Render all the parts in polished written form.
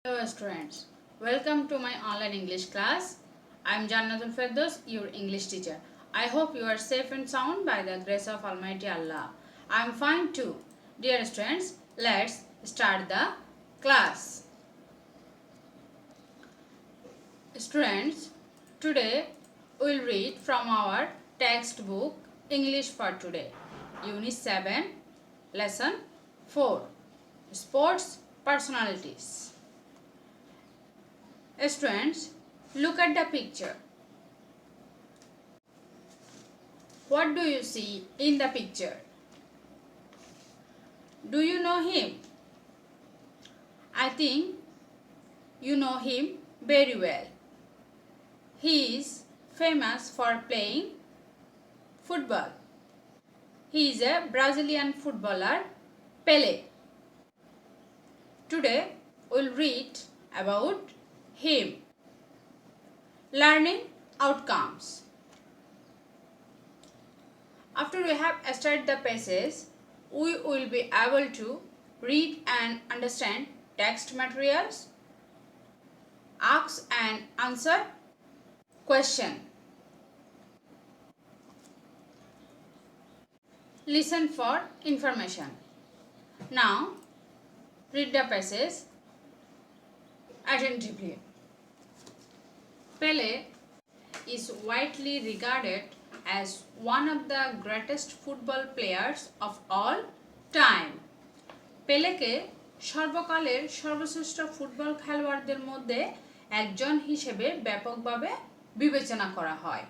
Hello students, welcome to my online English class. I am Jannatul Firdaus, your English teacher. I hope you are safe and sound by the grace of Almighty Allah. I am fine too. Dear students, let's start the class. Students, today we will read from our textbook English for Today, Unit 7, Lesson 4, Sports Personalities. Students, look at the picture. What do you see in the picture? Do you know him? I think you know him very well. He is famous for playing football. He is a Brazilian footballer, Pelé. Today, we'll read about him. Learning outcomes. After we have studied the passage, we will be able to read and understand text materials, ask and answer question. Listen for information. Now, read the passage attentively. Pelé is widely regarded as one of the greatest football players of all time. পেলেকে সর্বকালের সর্বশ্রেষ্ঠ football খেলোয়াড়দের মধ্যে একজন হিসেবে ব্যাপকভাবে বিবেচনা করা হয়।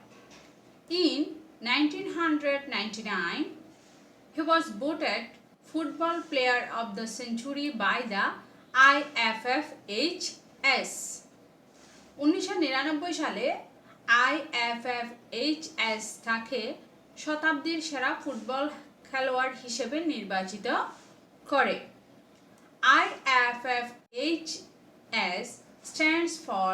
In 1999, he was voted Football Player of the Century by the IFFHS. 1999 সালে IFFHS তাকে শতাব্দীর সেরা ফুটবল খেলোয়াড় হিসেবে নির্বাচিত করে। IFFHS stands for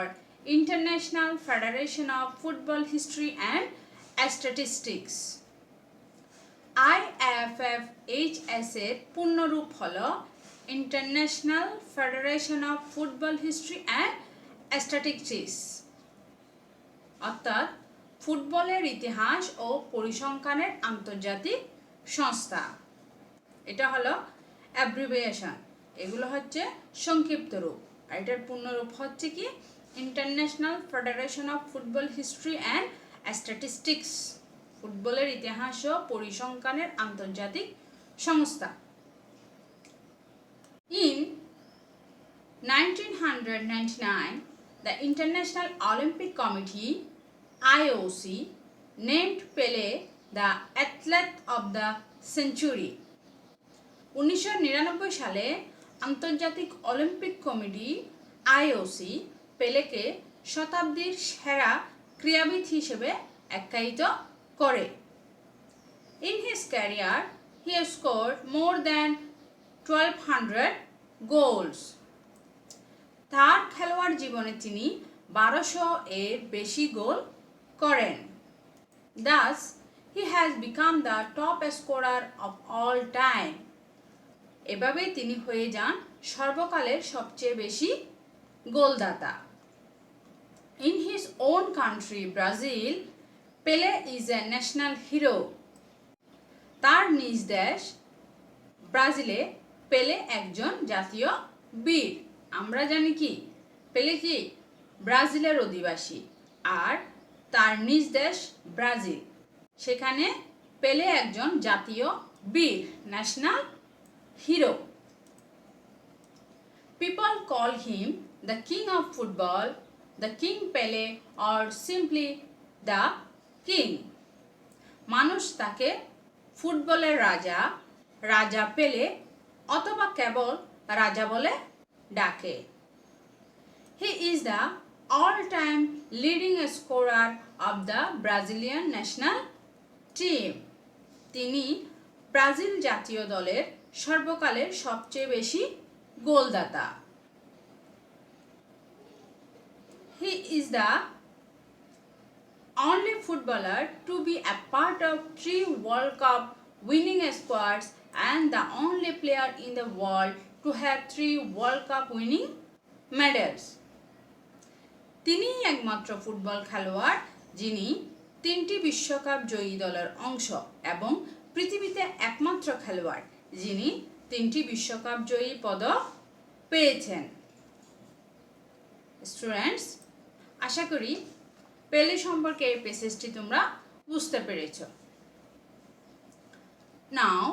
International Federation of Football History and Statistics. IFFHS এর পূর্ণরূপ হলো International Federation of Football History and Statistics, অর্থাৎ ফুটবলের ইতিহাস ও পরিসংখ্যানের আন্তর্জাতিক সংস্থা। এটা হলো অ্যাব্রিভিয়েশন, এগুলো হচ্ছে সংক্ষিপ্ত রূপ, আর এটার পূর্ণরূপ হচ্ছে কি international federation of football history and statistics, ফুটবলের ইতিহাস ও পরিসংখ্যানের আন্তর্জাতিক সংস্থা। In 1999, the International Olympic Committee (IOC) named Pelé the Athlete of the Century. 1999 সালে আন্তর্জাতিক অলিম্পিক কমিটি (IOC) পেলেকে শতাব্দীর সেরা ক্রীড়াবিদ হিসেবে আখ্যায়িত করে। In his career, he scored more than 1200 goals. তার খেলোয়াড় জীবনে তিনি 1200 এর বেশি গোল করেন। Thus, he has become the top scorer of all time. এভাবে তিনি হয়ে যান সর্বকালের সবচেয়ে বেশি গোলদাতা। In his own country, Brazil, Pelé is a national hero. তার নিজ দেশ ব্রাজিলে পেলে একজন জাতীয় বীর। আমরা জানি কি পেলে কি ব্রাজিলের অধিবাসী, আর তার নিজ দেশ ব্রাজিল, সেখানে পেলে একজন জাতীয় বীর, national hero. People call him the king of football, the king Pelé, or simply the king. মানুষ তাকে ফুটবলের রাজা, রাজা পেলে, অথবা কেবল রাজা বলে ডাকে। He is the all-time leading scorer of the Brazilian national team. তিনি ব্রাজিল জাতীয় দলের সর্বকালের সবচেয়ে বেশি গোলদাতা। He is the only footballer to be a part of 3 World Cup winning squads and the only player in the world to have 3 World Cup winning medals. তিনি একমাত্র football খেলোয়াড় যিনি 3টি বিশ্বকাপ জয়ী দলের অংশ এবং পৃথিবীতে একমাত্র খেলোয়াড় যিনি 3টি বিশ্বকাপ জয়ী পদক পেয়েছেন। স্টুডেন্টস, আশা করি পেলে সম্পর্কে এই প্যাসেজটি তোমরা বুঝতে পেরেছ। নাও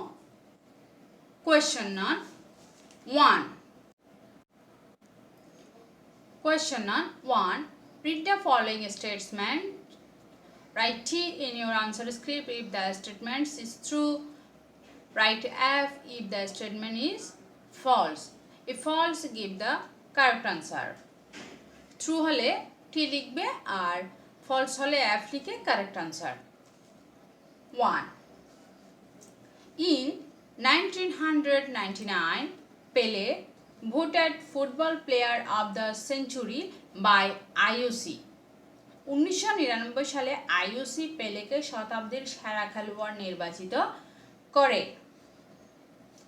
question number 1. Question number 1. Read the following statement. Write T in your answer script if the statement is true. Write F if the statement is false. If false, give the correct answer. True হলে T লিখবে আর false হলে F লিখে correct answer. 1. In 1999, Pele voted Football Player of the Century by IOC. 1999 সালে IOC পেলেকে শতাব্দীর সেরা খেলোয়াড় নির্বাচিত করে।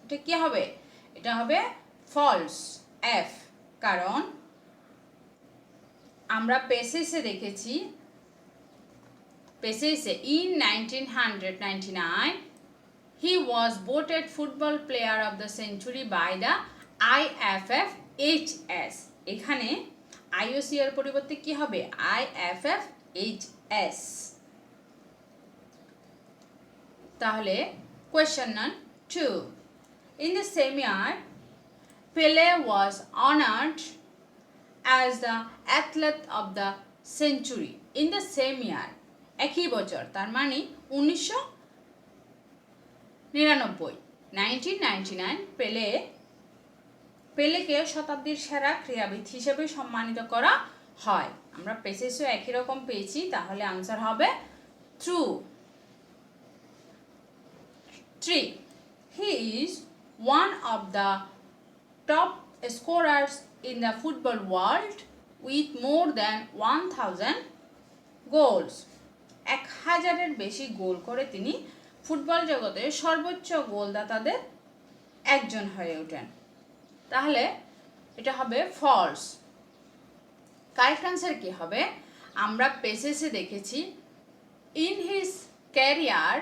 এটা কি হবে? এটা হবে ফলস, F, কারণ আমরা পেসেসে দেখেছি, পেসেসে in 1999 he was voted Football Player of the Century by the IFFHS. এখানে IOC এর পরিবর্তে কি হবে? IFFHS. তাহলে question number 2. In the same year, Pele was honored as the athlete of the century. In the same year, একই বছর, তার মানে 1999 পেলেকে শতাব্দীর সেরা ক্রীড়াবিদ হিসেবে সম্মানিত করা হয়। আমরা পেসেসও একই রকম পেয়েছি, তাহলে আনসার হবে true. 3. He is one of the top scorers in the football world with more than 1000 goals. 1000-এর বেশি গোল করে তিনি ফুটবল জগতে সর্বোচ্চ গোলদাতাদের একজন হয়ে ওঠেন। তাহলে এটা হবে ফলস। কারেক্ট আনসার কি হবে? আমরা পেসেসে দেখেছি in his career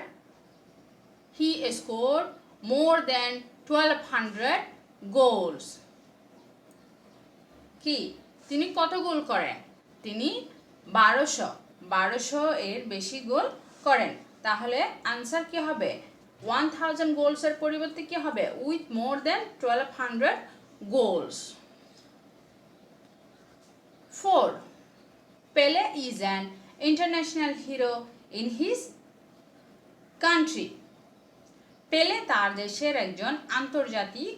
he score more than 1200 goals. কি তিনি কত গোল করেন? তিনি 1200 এর বেশি গোল করেন। তাহলে আনসার কি হবে? 1000 গোলস এর পরিবর্তে কি হবে? With more than 1200 goals. 4. Pele is an international hero in his country. পেলে তার দেশের একজন আন্তর্জাতিক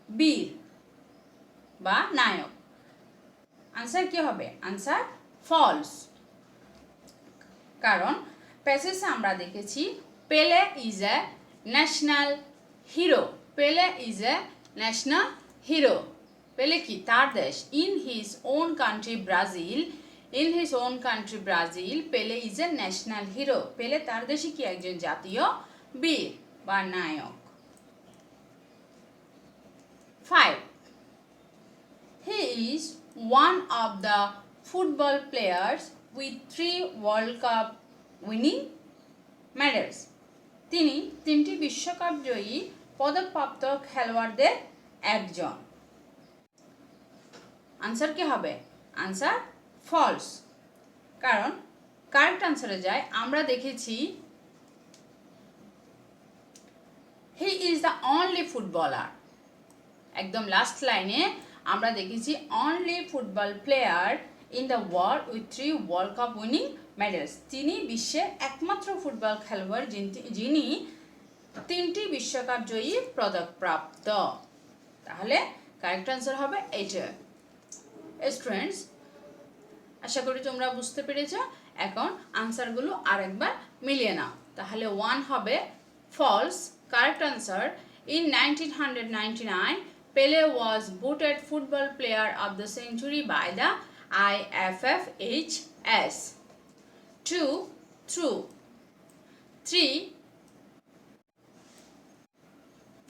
বীর বা নায়ক। আনসার কি হবে? আনসার ফলস, কারণ প্যাসেজে আমরা দেখেছি পেলে ইজ এ ন্যাশনাল হিরো। পেলে ইজ এ ন্যাশনাল হিরো। পেলে কি তার দেশ in his own country Brazil, পেলে ইজ এ ন্যাশনাল হিরো। পেলে তার দেশে কি একজন জাতীয় বীর বা নায়ক। 5. He is one of the football players with 3 World Cup winning medals. তিনি 3টি বিশ্বকাপ জয়ী পদকপ্রাপ্ত খেলোয়াড়দের একজন। আনসার কি হবে? আনসার ফলস, কারণ কারেক্ট আনসারে যায় আমরা দেখেছি he is the only footballer. একদম লাস্ট লাইনে আমরা দেখেছি only football player in the world with 3 world cup winning medals. তিনি বিশ্বের একমাত্র ফুটবল খেলোয়াড় যিনি 3টি বিশ্বকাপ জয়ী পদকপ্রাপ্ত। তাহলে কারেক্ট আনসার হবে এইটা। স্টুডেন্টস, আশা করি তোমরা বুঝতে পেরেছ। এখন আনসারগুলো আরেকবার মিলিয়ে নাও। তাহলে 1 হবে false, correct answer in 1999 Pele was voted Football Player of the Century by the IFFHS. 2. True. 3.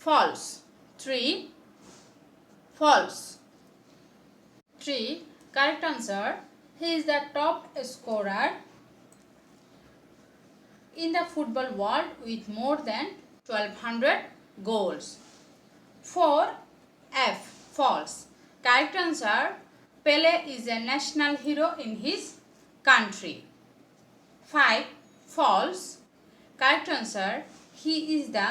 False. 3. False. 3. Correct answer. He is the top scorer in the football world with more than 1200 goals. 4. F. False. Correct answer. Pele is a national hero in his country. 5. False. Correct answer. He is the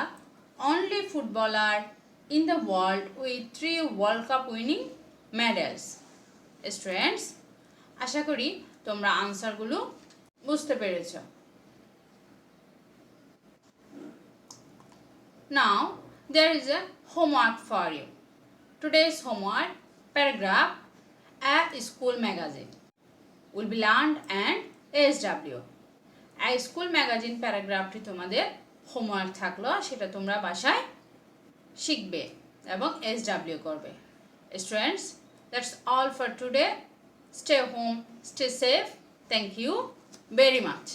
only footballer in the world with 3 World Cup winning medals. Students, আশা করি তোমরা আনসারগুলো বুঝতে পেরেছো। Now there is a homework for you. Today's homework paragraph a school magazine will be learned and SW. A school magazine প্যারাগ্রাফটি তোমাদের homework থাকলো, সেটা তোমরা বাসায় শিখবে এবং SW করবে। Students, that's all for today. Stay home, stay safe. Thank you very much.